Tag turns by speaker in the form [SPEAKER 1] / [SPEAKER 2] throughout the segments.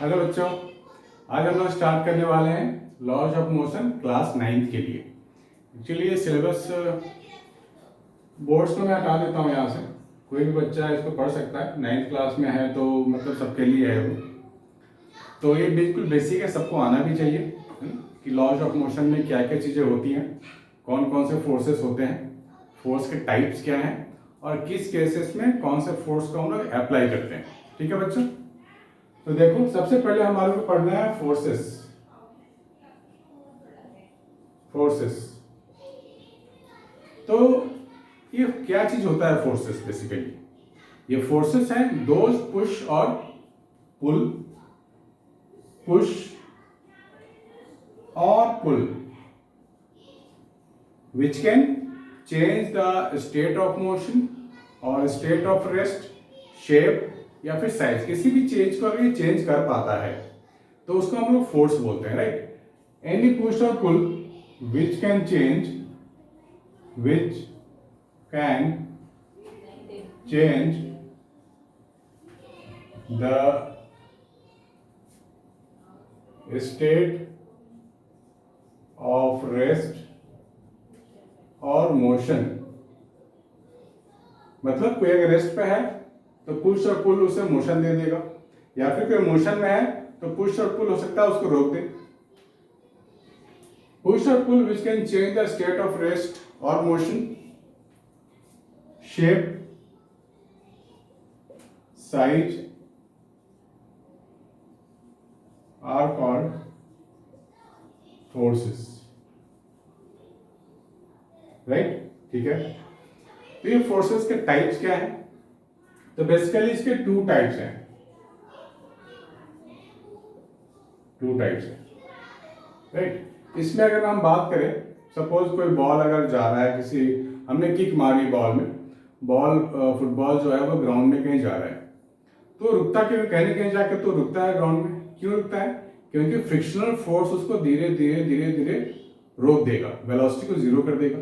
[SPEAKER 1] Hello बच्चों, आज हम लोग स्टार्ट करने वाले हैं laws of motion class 9th के लिए। एक्चुअली ये सिलेबस बोर्ड्स को मैं हटा देता हूँ यहाँ से, कोई भी बच्चा इसको पढ़ सकता है। 9th क्लास में है तो मतलब सबके लिए है वो। तो ये बिल्कुल बेसिक है, सबको आना भी चाहिए कि लॉज ऑफ मोशन में क्या क्या चीज़ें होती हैं, कौन कौन से फोर्सेस होते हैं, फोर्स के टाइप्स क्या हैं और किस केसेस में कौन से फोर्स को हम लोग अप्लाई करते हैं। ठीक है बच्चों, तो देखो सबसे पहले हमारे को पढ़ना है फोर्सेस। तो ये क्या चीज होता है फोर्सेस? बेसिकली ये फोर्सेस हैं दोज पुश और पुल, पुश और pull which can change the state of motion और स्टेट ऑफ रेस्ट, शेप या फिर साइज। किसी भी चीज को अगर ये चेंज कर पाता है तो उसको हम लोग फोर्स बोलते हैं, राइट। एनी पुश और pull which can change the state of rest और मोशन। मतलब कोई अगर रेस्ट पे है तो पुश और पुल उसे मोशन दे देगा, या फिर कोई मोशन में है तो पुश और पुल हो सकता है उसको रोक दे। पुश और pull which can change the state of rest और motion, shape, size are called forces, right. ठीक है, तो ये फोर्सेस के टाइप्स क्या है? तो बेसिकली इसके टू टाइप्स हैं, राइट। इसमें अगर हम बात करें, सपोज कोई बॉल अगर जा रहा है, किसी हमने किक मारी बॉल में, बॉल फुटबॉल जो है वो ग्राउंड में कहीं जा रहा है तो रुकता क्यों? कहीं जाके तो रुकता है ग्राउंड में। क्यों रुकता है? क्योंकि फ्रिक्शनल फोर्स उसको धीरे धीरे रोक देगा, वेलोसिटी को जीरो कर देगा,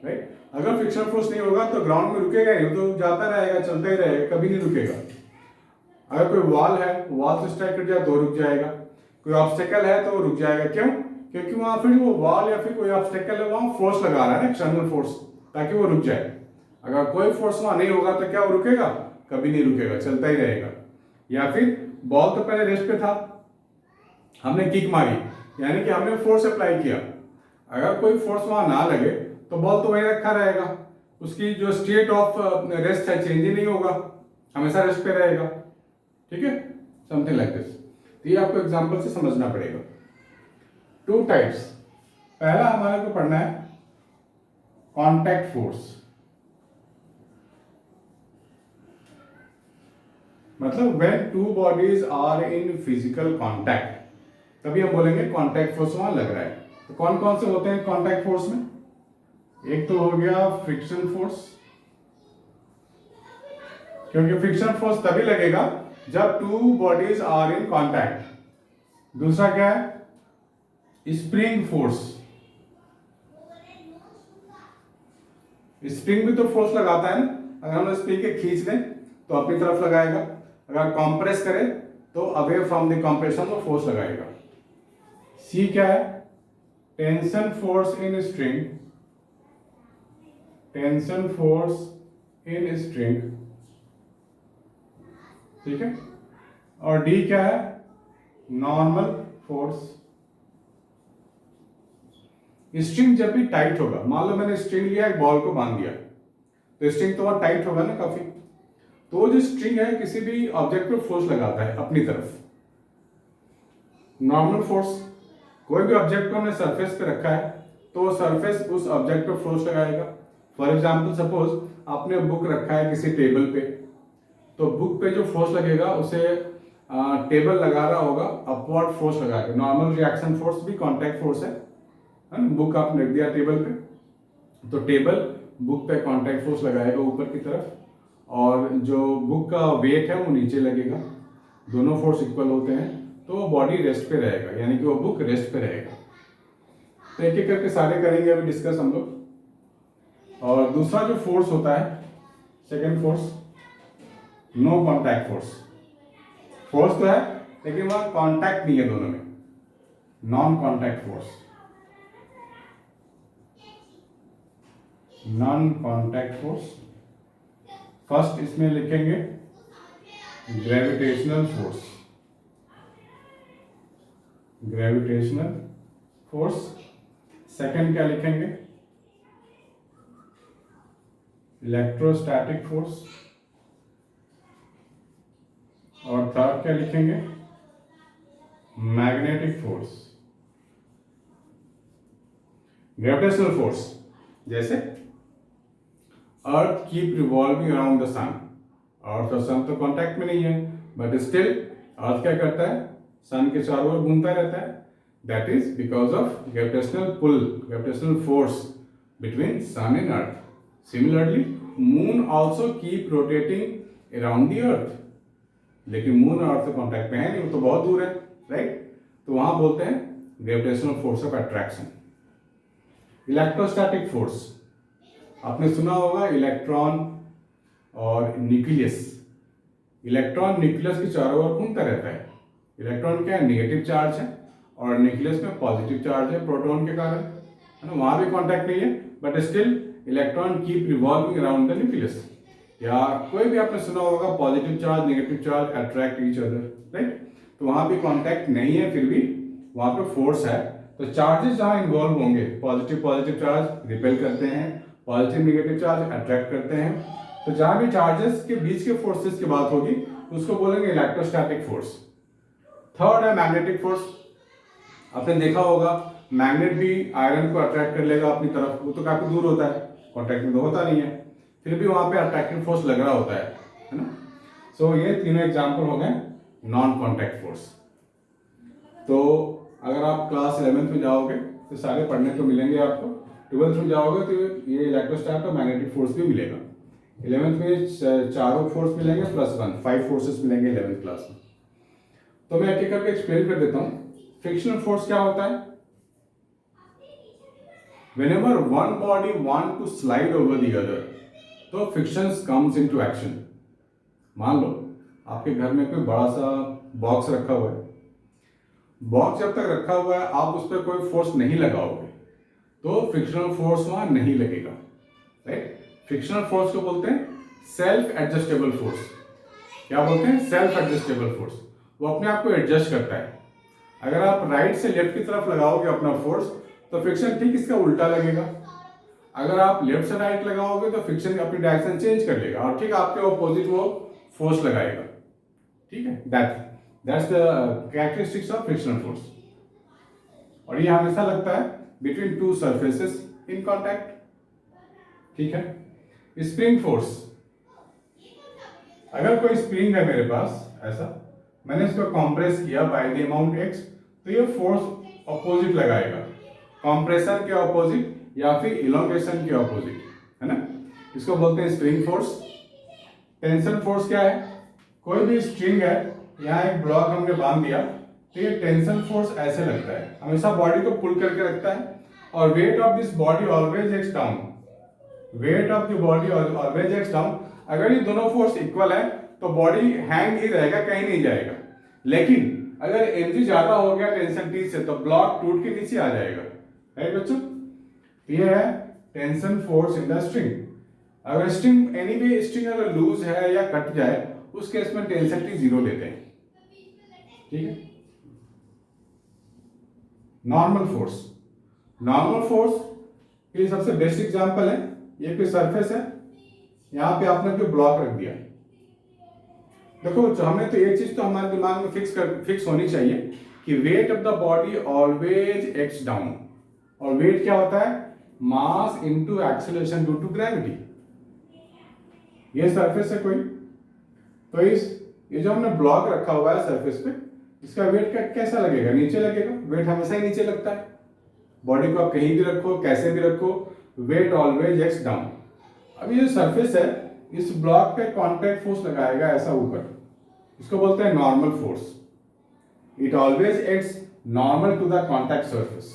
[SPEAKER 1] राइट। अगर फ्रिक्शनल फोर्स नहीं होगा तो ग्राउंड में रुकेगा ही, तो जाता रहेगा, चलता ही रहेगा, कभी नहीं रुकेगा। अगर कोई वॉल है, वॉल से स्ट्राइक कर जाए तो रुक जाएगा, कोई ऑब्स्टेकल है तो रुक जाएगा। क्यों? क्योंकि वहां फिर वो वॉल या फिर कोई ऑब्स्टेकल है, वहां फोर्स लगा रहा है ना, एक्सटर्नल फोर्स, ताकि वो रुक जाए। अगर कोई फोर्स वहां नहीं होगा तो क्या वो रुकेगा? कभी नहीं रुकेगा, चलता ही रहेगा। या फिर बॉल तो पहले रेस्ट पे था, हमने किक मारी, यानी कि हमने फोर्स अप्लाई किया। अगर कोई फोर्स वहां ना लगे तो बॉल तो वहीं रखा रहेगा, उसकी जो स्टेट ऑफ रेस्ट है चेंज ही नहीं होगा, हमेशा रेस्ट पे रहेगा। ठीक है, समथिंग लाइक दिस। तो ये आपको एग्जांपल से समझना पड़ेगा। Two types. पहला हमारे को पढ़ना है कॉन्टैक्ट फोर्स, मतलब when two bodies are in physical contact, तभी हम बोलेंगे कॉन्टैक्ट फोर्स वहां लग रहा है। तो कौन कौन से होते हैं कॉन्टैक्ट फोर्स में? एक तो हो गया फ्रिक्शन फोर्स, क्योंकि फ्रिक्शन फोर्स तभी लगेगा जब two bodies are in contact. दूसरा क्या है? Spring force. स्प्रिंग भी तो फोर्स लगाता है ना, अगर हम स्प्रिंग के खींच दें तो अपनी तरफ लगाएगा, अगर कंप्रेस करें तो अवे फ्रॉम द कंप्रेशन वो फोर्स लगाएगा। सी क्या है? Tension force in string, tension force in string, ठीक है। और डी क्या है? Normal force. स्ट्रिंग जब भी टाइट होगा, मान लो मैंने स्ट्रिंग लिया, एक बॉल को बांध दिया, तो स्ट्रिंग तो बहुत टाइट होगा ना काफी, तो जो स्ट्रिंग है किसी भी ऑब्जेक्ट पे फोर्स लगाता है अपनी तरफ, नॉर्मल फोर्स। कोई भी ऑब्जेक्ट को हमने सरफेस पे रखा है तो सरफेस उस ऑब्जेक्ट पे फोर्स लगाएगा। फॉर एग्जांपल सपोज आपने बुक रखा है किसी टेबल पे, तो बुक पे जो फोर्स लगेगा उसे टेबल लगा रहा होगा, अपवर्ड फोर्स लगाएगा। नॉर्मल रिएक्शन फोर्स भी कॉन्टैक्ट फोर्स है ना। बुक आपने रख दिया टेबल पे, तो टेबल बुक पे कॉन्टैक्ट फोर्स लगाएगा ऊपर की तरफ, और जो बुक का वेट है वो नीचे लगेगा, दोनों फोर्स इक्वल होते हैं, तो वो बॉडी रेस्ट पे रहेगा, यानी कि वो बुक रेस्ट पे रहेगा। तो एक एक करके सारे करेंगे अभी डिस्कस हम लोग। और दूसरा जो फोर्स होता है, second force, no contact force. Force तो है लेकिन वहां कांटेक्ट नहीं है दोनों में, non contact force, non contact force. First इसमें लिखेंगे gravitational force, gravitational force. Second क्या लिखेंगे, इलेक्ट्रोस्टैटिक फोर्स। और थर्ड क्या लिखेंगे, मैग्नेटिक फोर्स। ग्रेविटेशनल फोर्स, जैसे अर्थ कीप रिवॉल्विंग अराउंड द सन, अर्थ और सन तो कांटेक्ट में नहीं है, बट स्टिल अर्थ क्या करता है, सन के चारों ओर घूमता रहता है। That is because of gravitational pull, gravitational force between sun and earth. Similarly moon also keep rotating around the earth, लेकिन मून और अर्थ से कांटेक्ट में है नहीं, वो तो बहुत दूर है, राइट। तो वहां बोलते हैं gravitational force of attraction. Electrostatic force, आपने सुना होगा इलेक्ट्रॉन और न्यूक्लियस। इलेक्ट्रॉन न्यूक्लियस के चारों ओर घूमता रहता है। इलेक्ट्रॉन क्या है, नेगेटिव चार्ज है, और न्यूक्लियस में पॉजिटिव चार्ज है प्रोटॉन के कारण, है ना। वहां भी कांटेक्ट नहीं है, but still electron keep revolving around the nucleus. या कोई भी आपने सुना होगा positive charge negative charge attract each other, right. तो वहां भी कांटेक्ट नहीं है, फिर भी वहां पे फोर्स है। तो चार्जेस जहां इन्वॉल्व होंगे, पॉजिटिव पॉजिटिव चार्ज रिपेल करते हैं, पॉजिटिव नेगेटिव चार्ज अट्रैक्ट करते हैं। तो जहां भी चार्जेस के बीच के फोर्सेस की बात होगी उसको बोलेंगे इलेक्ट्रोस्टैटिक फोर्स। थर्ड है मैग्नेटिक फोर्स। आपने देखा होगा मैग्नेट भी आयरन को अट्रैक्ट कर लेगा अपनी तरफ, वो तो काफी दूर होता है, कांटेक्ट में तो होता नहीं है, फिर भी वहां पे अट्रैक्टिव फोर्स लग रहा होता है ना। सो ये तीनों एग्जांपल हो गए नॉन कांटेक्ट फोर्स। तो अगर आप क्लास 11th में जाओगे तो सारे पढ़ने को मिलेंगे आपको, 12th में जाओगे तो ये इलेक्ट्रोस्टैटिक और मैग्नेटिक फोर्स भी मिलेगा। 11th में चारों फोर्स मिलेंगे +1, 5 फोर्सेस मिलेंगे 11th क्लास में। तो मैं एक एक करके एक्सप्लेन कर देता हूँ। फ्रिक्शनल फोर्स क्या होता है, whenever one body want to slide over the other, तो फ्रिक्शन कम्स इनटू एक्शन। मान लो आपके घर में कोई बड़ा सा बॉक्स रखा हुआ है, बॉक्स जब तक रखा हुआ है आप उस पर कोई फोर्स नहीं लगाओगे तो फ्रिक्शनल फोर्स वहां नहीं लगेगा, राइट। फ्रिक्शनल फोर्स को बोलते हैं सेल्फ एडजस्टेबल फोर्स। क्या बोलते हैं, सेल्फ एडजस्टेबल फोर्स। वो अपने आप को एडजस्ट करता है। अगर आप राइट से लेफ्ट की तरफ लगाओगे अपना फोर्स तो फ्रिक्शन ठीक इसका उल्टा लगेगा। अगर आप लेफ्ट से राइट लगाओगे तो फ्रिक्शन अपनी डायरेक्शन चेंज कर लेगा और ठीक आपके ऑपोजिट वो फोर्स लगाएगा, ठीक है। That's the characteristics of frictional force. और ये हमेशा लगता है between two surfaces in contact, ठीक है। स्प्रिंग फोर्स, अगर कोई स्प्रिंग है मेरे पास ऐसा, मैंने इसको कंप्रेस किया बाय द अमाउंट x, तो ये फोर्स ऑपोजिट लगाएगा, कंप्रेशन के ऑपोजिट या फिर इलोंगेशन के ऑपोजिट, है ना। इसको बोलते हैं स्प्रिंग फोर्स। टेंशन फोर्स क्या है, कोई भी स्ट्रिंग है, यहाँ एक ब्लॉक हमने बांध दिया तो ये टेंशन फोर्स ऐसे लगता है, हमेशा बॉडी को पुल करके रखता है। और weight of this body always acts down, wait of the body always acts down. अगर ये दोनों फोर्स इक्वल है तो बॉडी हैंग ही रहेगा, कहीं नहीं जाएगा। लेकिन अगर mg ज्यादा हो गया टेंशन T से तो ब्लॉक टूट के नीचे आ जाएगा, राइट बच्चों। ये है tension force in the string. अगर स्ट्रिंग एनीवे स्ट्रिंग अगर लूज है या कट जाए उस केस में टेंशन T 0 लेते हैं, ठीक है। नॉर्मल फोर्स, नॉर्मल फोर्स के सबसे बेस्ट एग्जांपल है, ये कोई सरफेस है, यहां पे आपने कोई ब्लॉक रख दिया। देखो हमने तो एक चीज तो हमारे दिमाग में फिक्स होनी चाहिए कि weight of the body always acts down. और वेट क्या होता है, mass into acceleration due to gravity. ये सरफेस है कोई, तो ये जो हमने ब्लॉक रखा हुआ है सरफेस पे, इसका वेट कैसा लगेगा, नीचे लगेगा। वेट हमेशा ही नीचे लगता है, बॉडी को आप कहीं भी रखो कैसे भी रखो, वेट ऑलवेज एक्स डाउन। अब ये जो सरफेस है इस ब्लॉक पे कॉन्टैक्ट फोर्स लगाएगा ऐसा ऊपर, इसको बोलते हैं normal force. It always acts normal to the contact surface.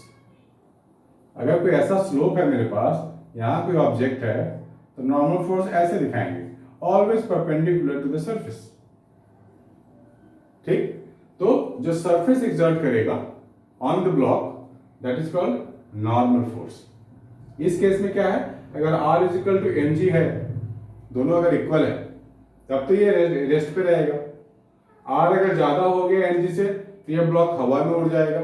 [SPEAKER 1] अगर कोई ऐसा स्लोप है मेरे पास, यहां कोई ऑब्जेक्ट है, तो नॉर्मल फोर्स ऐसे दिखाएंगे, always perpendicular to the surface, ठीक। तो जो सरफेस एक्सर्ट करेगा on the block that is called normal force. इस केस में क्या है, अगर R is equal to mg है, दोनों अगर इक्वल है तब तो ये रेस्ट पे रहेगा। R अगर ज्यादा हो गया mg से तो ये ब्लॉक हवा में उड़ जाएगा,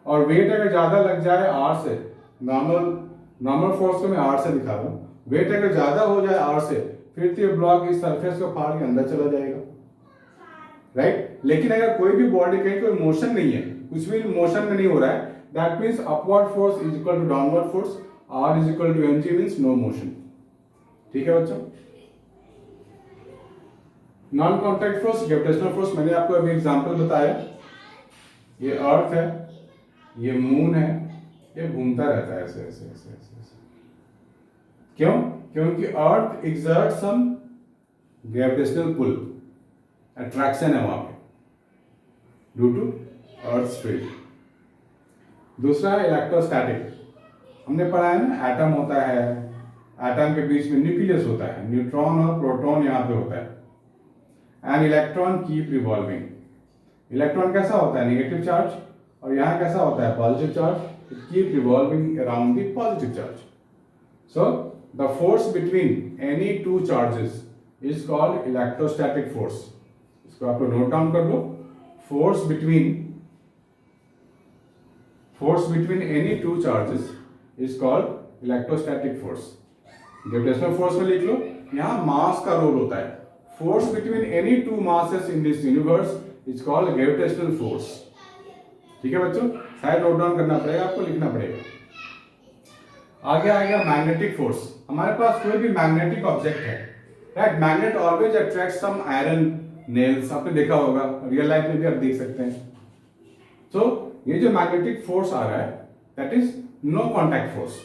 [SPEAKER 1] और वेट अगर ज्यादा लग जाए R से, नॉर्मल फोर्स को मैं R से दिखा रहा हूँ, वेट अगर ज्यादा हो जाए R से फिर तो ये ब्लॉक इस सरफेस को फाड़ के अंदर चला जाएगा, राइट। लेकिन अगर कोई भी बॉडी कहीं कोई मोशन नहीं है, कुछ भी मोशन में नहीं हो रहा है, that means upward force is equal to downward force, R is equal to mg means no motion. ठीक है बच्चों। Non contact force, gravitational force, मैंने आपको अभी एग्जांपल बताया। ये अर्थ है, ये मून है, ये घूमता रहता है ऐसे ऐसे ऐसे ऐसे ऐसे। क्यों? क्योंकि अर्थ एक्सर्ट सम ग्रेविटेशनल पुल, अट्रैक्शन है वहां पे ड्यू टू अर्थ फील्ड। दूसरा है इलेक्ट्रोस्टैटिक। हमने पढ़ा है ना, एटम होता है, एटम के बीच में न्यूक्लियस होता है, न्यूट्रॉन और प्रोटॉन यहाँ पे होता है, and electron keep revolving. Electron कैसा होता है, नेगेटिव चार्ज, और यहाँ कैसा होता है, positive charge, it keep revolving around the positive charge. So the force between any two charges is called electrostatic force. इसको आप लोग नोट डाउन कर लो। Force between any two charges is called electrostatic force. Gravitational force में लिख लो, यहाँ mass का रोल होता है। Force between any two masses in this universe is called gravitational force. ठीक है बच्चों, शायद नोट डाउन करना पड़ेगा, आपको लिखना पड़ेगा। आगे आ गया मैग्नेटिक फोर्स। हमारे पास कोई भी मैग्नेटिक ऑब्जेक्ट है, राइट। मैग्नेट ऑलवेज अट्रैक्ट सम आयरन नेल्स, आपने देखा होगा, रियल लाइफ में भी आप देख सकते हैं। तो ये जो मैग्नेटिक फोर्स आ रहा है that is no contact force.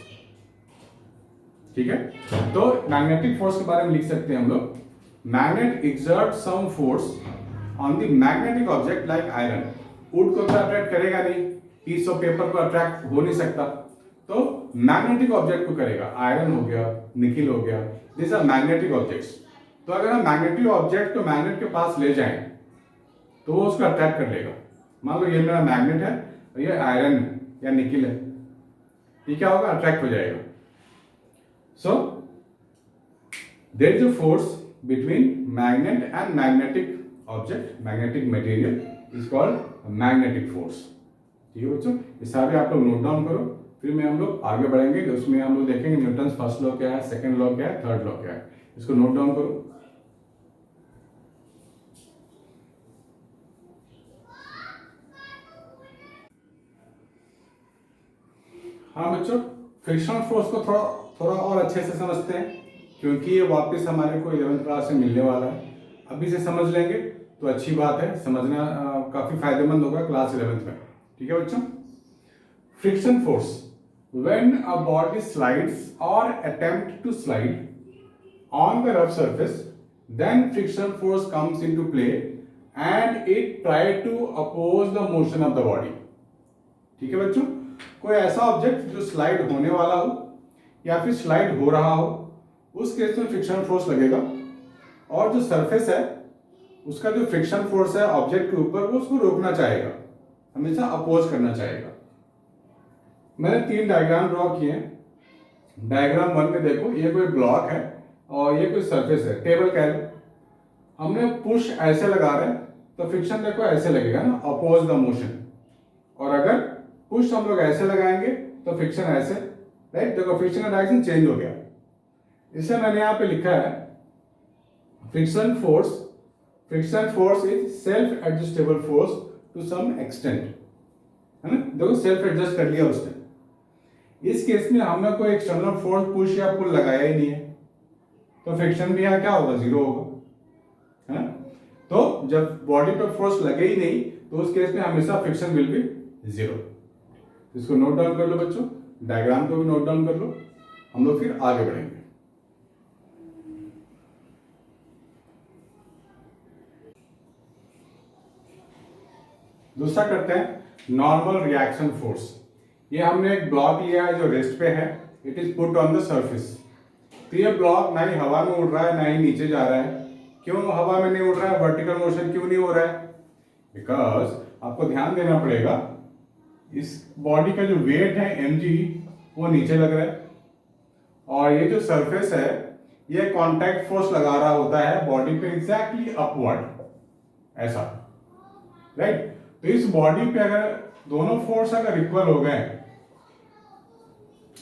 [SPEAKER 1] ठीक है, तो मैग्नेटिक फोर्स के बारे में लिख सकते हैं हम लोग, magnet exert some force on the magnetic object like iron. Wood को तो अट्रैक्ट करेगा नहीं, पीस ऑफ पेपर को अट्रैक्ट हो नहीं सकता, तो मैग्नेटिक ऑब्जेक्ट को करेगा। आयरन हो गया, निकिल हो गया, दिस आर मैग्नेटिक ऑब्जेक्ट्स। तो अगर हम मैग्नेटिक ऑब्जेक्ट को मैग्नेट के पास ले जाएं तो वो उसको अट्रैक्ट कर लेगा। मान लो ये मेरा मैग्नेट है और ये आयरन या निकिल है, ये क्या होगा, अट्रैक्ट हो जाएगा। So there is a force between magnet and magnetic object, magnetic material is called magnetic force. ठीक है बच्चों, ये सारे आप लोग नोट डाउन करो, फिर में हम लोग आगे बढ़ेंगे। उसमें हम लोग देखेंगे न्यूटन फर्स्ट लॉ क्या है, सेकंड लॉ क्या है, थर्ड लॉ क्या है, इसको नोट डाउन करो। हाँ बच्चों, फ्रिक्शनल फोर्स को थोड़ा और अच्छे से समझते हैं, क्योंकि ये वापस हमारे को 11th क्लास में मिलने वाला है। अभी से समझ लेंगे तो अच्छी बात है, समझना काफी फायदेमंद होगा क्लास 11th में। ठीक है बच्चों, friction force, when a body slides और attempt to slide on the rough surface, then friction force comes into play and it try to oppose the motion of the body. ठीक है बच्चों, कोई ऐसा ऑब्जेक्ट जो स्लाइड होने वाला हो या फिर स्लाइड हो रहा हो, उस केस में फ्रिक्शन फोर्स लगेगा, और जो सरफेस है उसका जो फ्रिक्शन फोर्स है ऑब्जेक्ट के ऊपर, वो उसको रोकना चाहेगा, हमेशा अपोज करना चाहेगा। मैंने 3 डायग्राम ड्रॉ किए हैं। डायग्राम 1 में देखो, ये कोई ब्लॉक है और ये कोई सरफेस है, टेबल कह लो। हमने पुश ऐसे लगा रहे हैं तो फ्रिक्शन देखो ऐसे लगेगा ना, अपोज द मोशन। और अगर पुश हम लोग ऐसे लगाएंगे तो फ्रिक्शन ऐसे, राइट। देखो फ्रिक्शन का डायरेक्शन चेंज हो गया। इसे मैंने यहाँ पे लिखा है friction force is self adjustable force to some extent, है ना। देखो सेल्फ एडजस्ट कर लिया उसने। इस केस में हमने कोई एक्सटर्नल फोर्स पुश या पुल लगाया ही नहीं है, तो फ्रिक्शन भी यहाँ क्या होगा, 0 होगा, है ना। तो जब बॉडी पे फोर्स लगे ही नहीं तो उस केस में हमेशा फ्रिक्शन विल बी 0। इसको नोट डाउन कर लो बच्चों, डायग्राम को भी नोट डाउन कर लो, हम लोग फिर आगे बढ़ेंगे। दूसरा करते हैं नॉर्मल रिएक्शन फोर्स। ये हमने एक ब्लॉक लिया है जो रेस्ट पे है, it is put on the surface. तो ये ब्लॉक ना ही हवा में उड़ रहा है ना ही नीचे जा रहा है। क्यों हवा में नहीं उड़ रहा है, वर्टिकल मोशन क्यों नहीं हो रहा है, बिकॉज आपको ध्यान देना पड़ेगा, इस बॉडी का जो वेट है mg वो नीचे लग रहा है, और ये जो सरफेस है ये कांटेक्ट फोर्स लगा रहा होता है बॉडी पे एग्जैक्टली अपवर्ड, ऐसा, राइट। तो इस बॉडी पे अगर दोनों फोर्स अगर इक्वल हो गए,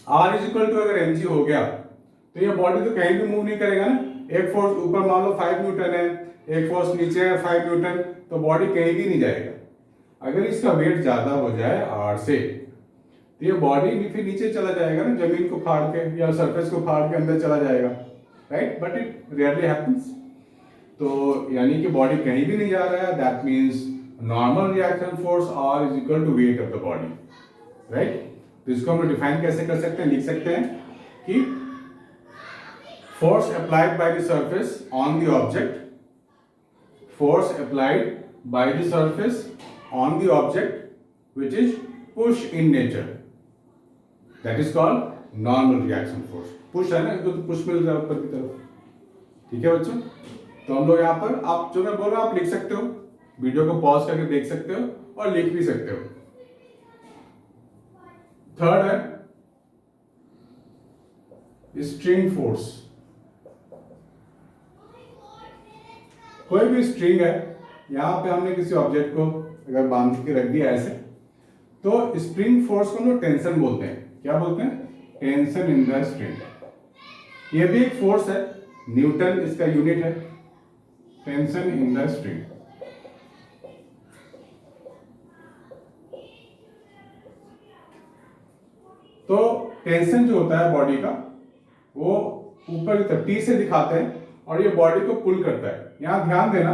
[SPEAKER 1] R इज इक्वल टू अगर mg हो गया, तो ये बॉडी तो कहीं भी मूव नहीं करेगा ना। एक फोर्स ऊपर मान लो 5 न्यूटन है, एक फोर्स नीचे है 5 न्यूटन, तो बॉडी कहीं भी नहीं जाएगा। अगर इसका वेट ज्यादा हो जाए R से, तो ये बॉडी फिर नीचे चला जाएगा ना, जमीन को फाड़ के या सरफेस को फाड़ के अंदर चला जाएगा, right. But it rarely happens. तो यानी कि बॉडी कहीं भी नहीं जा रहा है, that means normal reaction force R is equal to weight of the body, right. तो इसको हम डिफाइन कैसे कर सकते हैं, लिख सकते हैं कि force applied by the surface on the object, force applied by the surface on the object which is push in nature, that is called normal reaction force. push है ना, इसको तो push मिल रहा है ऊपर की तरफ, ठीक है बच्चों। तो हम लोग यहाँ पर, आप जो मैं बोल रहा हूँ आप लिख सकते हो, वीडियो को पॉज करके देख सकते हो और लिख भी सकते हो। थर्ड है स्ट्रिंग फोर्स। कोई भी स्ट्रिंग है, यहां पे हमने किसी ऑब्जेक्ट को अगर बांध के रख दिया ऐसे, तो स्प्रिंग फोर्स को हम लोग टेंशन बोलते हैं। क्या बोलते हैं? Tension in the string. ये भी एक फोर्स है, न्यूटन इसका यूनिट है, टेंशन इन द स्ट्रिंग। तो टेंशन जो होता है बॉडी का, वो ऊपर की तरफ T से दिखाते हैं और ये बॉडी को पुल करता है। यहां ध्यान देना,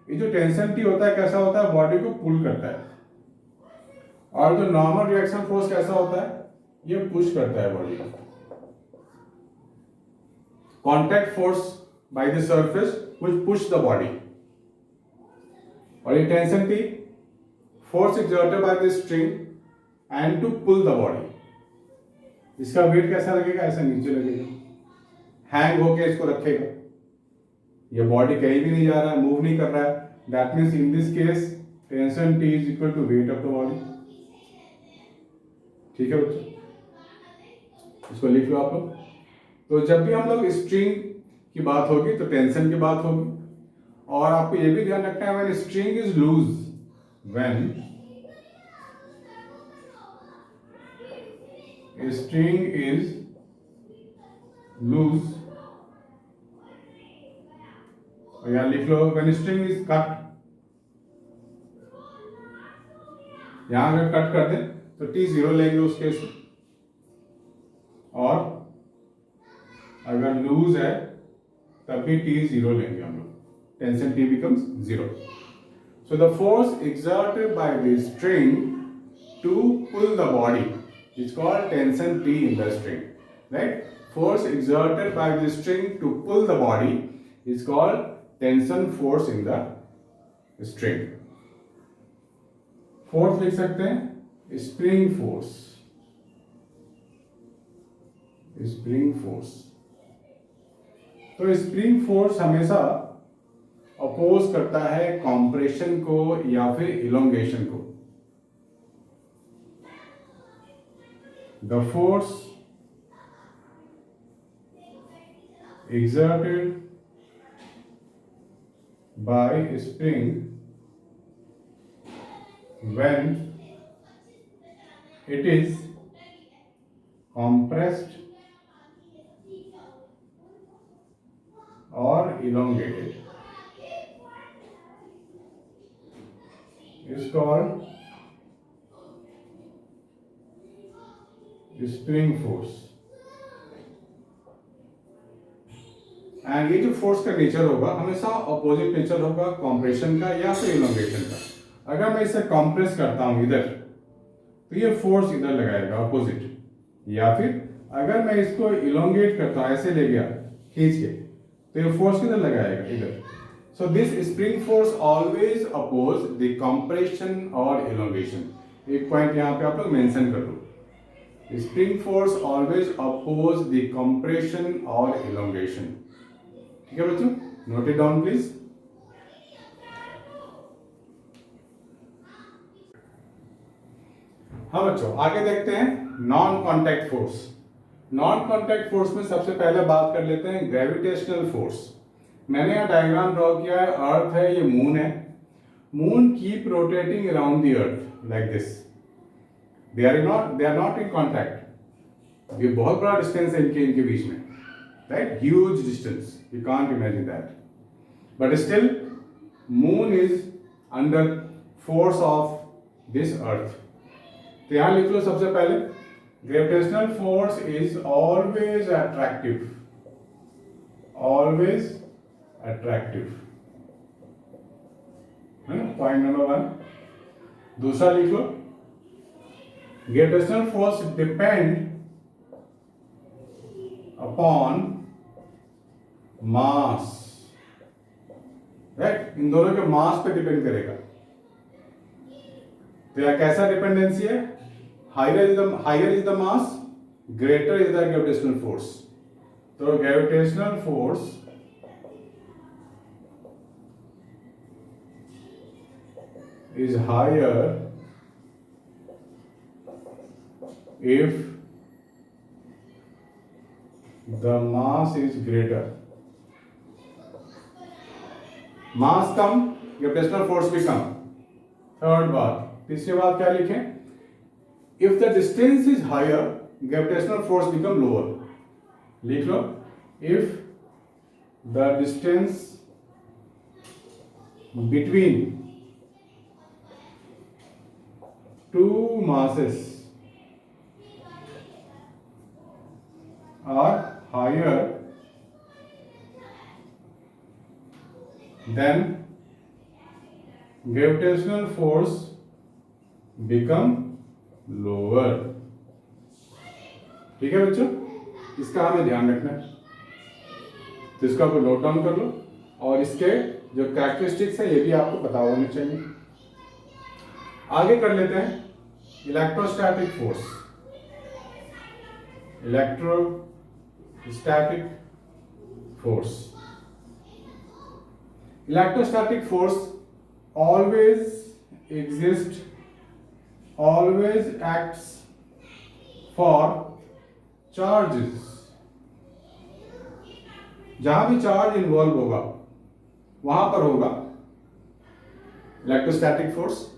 [SPEAKER 1] ये जो टेंशन T होता है कैसा होता है, बॉडी को पुल करता है, और जो नॉर्मल रिएक्शन फोर्स कैसा होता है, ये पुश करता है बॉडी को। Contact force by the surface which push the body, और ये tension T force exerted by the string and to pull the body. इसका वेट कैसा लगेगा, ऐसा नीचे लगेगा, हैंग होके इसको रखेगा। ये बॉडी कहीं भी नहीं जा रहा है, मूव नहीं कर रहा है, that means in this case tension T is equal to weight of the body. ठीक है बच्चों, इसको लिख लो आप लोग। तो जब भी हम लोग स्ट्रिंग की बात होगी तो टेंशन की बात होगी, और आपको ये भी ध्यान रखना है when string is loose, when string is loose, और यहां लिख लो when string is cut। यहां अगर कट कर दें तो T 0 लेंगे उस केस में, और अगर लूज है तब भी T 0 लेंगे हम लोग, tension T becomes 0। So the force exerted by the string to pull the body is called tension T in the string, right? Force exerted by the string to pull the body is called tension force in the string. Fourth लिख सकते हैं spring force, spring force. तो spring force हमेशा oppose करता है compression को या फिर इलोंगेशन को। The force exerted by spring when it is compressed or elongated is called spring force. And ये जो फोर्स का नेचर होगा हमेशा अपोजिट नेचर होगा, कॉम्प्रेशन का या फिर इलोंगेशन का। अगर मैं इसे कॉम्प्रेस करता हूं इधर, तो ये फोर्स इधर लगाएगा अपोजिट, या फिर अगर मैं इसको इलोंगेट करता हूं, ऐसे ले गया खींच के, तो ये फोर्स किधर लगाएगा, इधर। So this spring force always oppose the compression और इलोंगेशन। एक पॉइंट यहां पे आप लोग मेंशन कर दो, spring force always oppose the compression और elongation। ठीक है बच्चों, नोट इट डाउन प्लीज। हाँ बच्चों, आगे देखते हैं non contact force. Non contact force में सबसे पहले बात कर लेते हैं ग्रेविटेशनल फोर्स। मैंने यहाँ डायग्राम ड्रॉ किया है, अर्थ है, ये मून है। Moon keep rotating around the earth like this. They are not in contact. ये बहुत बड़ा डिस्टेंस है इनके बीच में, right? Huge distance, you can't imagine that, but still moon is under force of this earth. तो यहां लिख लो सबसे पहले, gravitational force is always attractive, always attractive, है ना, पॉइंट नंबर 1। दूसरा लिख लो, gravitational force depend upon mass, right? इन दोनों के मास पे डिपेंड करेगा। तो यह कैसा डिपेंडेंसी है? Higher is the mass, greater is the gravitational force. तो gravitational force is higher if the mass is greater. Mass कम, ग्रेविटेशनल फोर्स भी कम। थर्ड बात, तीसरी बात क्या लिखें? If the distance is higher, gravitational force become lower. लिख लो, if the distance between two masses are higher then gravitational force become lower। ठीक है बच्चों, इसका हमें ध्यान रखना है, तो इसका आपको नोट डाउन कर लो, और इसके जो कैरेक्टरिस्टिक्स है ये भी आपको पता होनी चाहिए। आगे कर लेते हैं electrostatic force. Electrostatic force, electrostatic force always exist, always acts for charges. जहां भी चार्ज इन्वॉल्व होगा वहां पर होगा इलेक्ट्रोस्टैटिक फोर्स।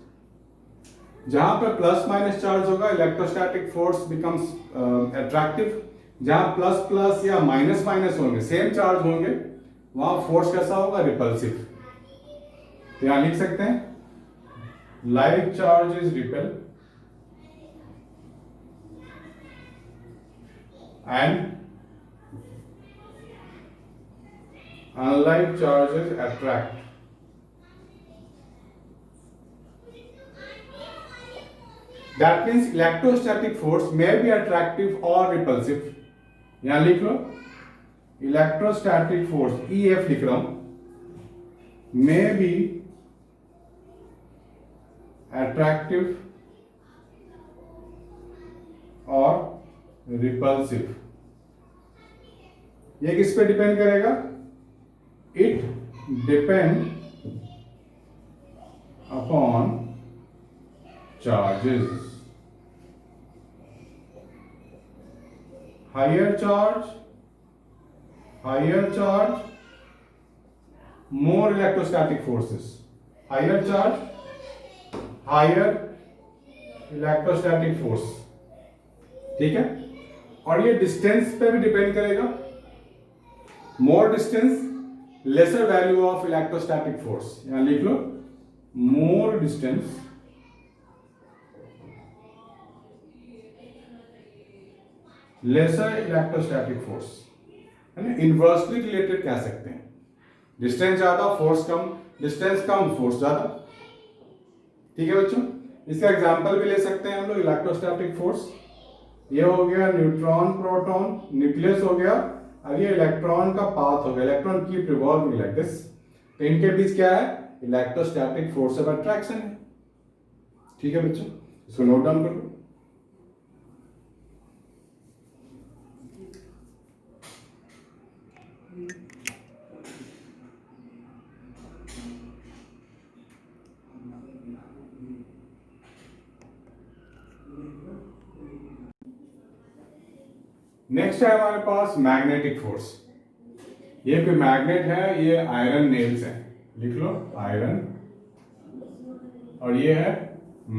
[SPEAKER 1] जहां पर प्लस माइनस चार्ज होगा, इलेक्ट्रोस्टैटिक फोर्स बिकम्स अट्रैक्टिव। जहां प्लस प्लस या माइनस माइनस होंगे, सेम चार्ज होंगे, वहां फोर्स कैसा होगा? रिपल्सिव। तो यहां लिख सकते हैं, like charge is repel and unlike charges attract. That means electrostatic force may be attractive or repulsive। यहां लिख लो, electrostatic force EF लिख रहा हूं, may be attractive or repulsive। ये किस पे डिपेंड करेगा? It depend upon charges। higher charge, more electrostatic forces। higher charge, higher electrostatic force। ठीक है, और ये डिस्टेंस पे भी डिपेंड करेगा। more distance, lesser value of electrostatic force। यहां लिख लो, more distance, lesser electrostatic force, है ना, इनवर्सली रिलेटेड कह सकते हैं। डिस्टेंस ज्यादा फोर्स कम, डिस्टेंस कम फोर्स ज्यादा। ठीक है बच्चों, इसका एग्जांपल भी ले सकते हैं हम लोग। इलेक्ट्रोस्टैटिक फोर्स, ये हो गया न्यूट्रॉन प्रोटॉन, न्यूक्लियस हो गया, अब ये इलेक्ट्रॉन का पाथ हो गया, electron keep revolving like this. तो इनके बीच क्या है? इलेक्ट्रोस्टैटिक फोर्स ऑफ अट्रैक्शन है। ठीक है बच्चों, इसको नोट डाउन कर लो। नेक्स्ट है हमारे पास मैग्नेटिक फोर्स। ये कोई मैग्नेट है, ये आयरन नेल्स है, लिख लो आयरन, और ये है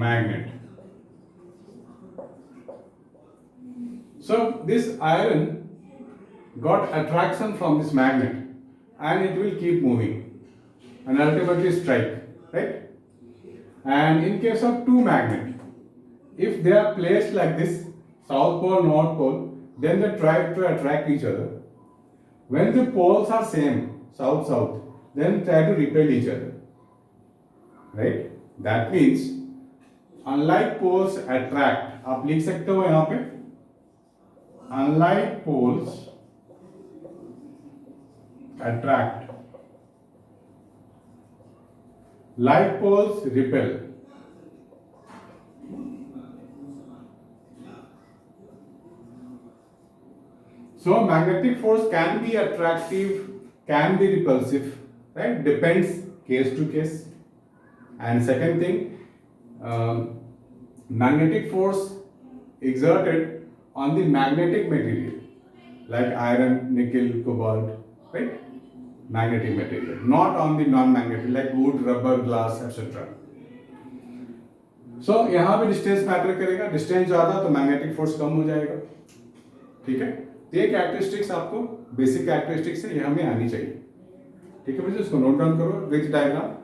[SPEAKER 1] magnet. So this iron got attraction from this magnet and it will keep moving and ultimately strike, right? And in case of two magnets, if they are placed like this, south pole, north pole, then they try to attract each other. When the poles are same, south, south, then try to repel each other, right? That means unlike poles attract, आप लिख सकते हो यहाँ पे unlike poles attract, like poles repel. So magnetic force can be attractive, can be repulsive, right? Depends case to case. And second thing, magnetic force exerted on the magnetic material like iron, nickel, cobalt, right? Magnetic material, not on the non-magnetic like wood, rubber, glass, etc. So यहाँ पे distance matter करेगा, distance ज्यादा तो magnetic force कम हो जाएगा, ठीक है? तो ये कैरेक्टरिस्टिक्स आपको बेसिक कैरेक्टरिस्टिक्स है, ये हमें आनी चाहिए, ठीक है? मुझे इसको नोट डाउन करो, ब्रिज डायग्राम।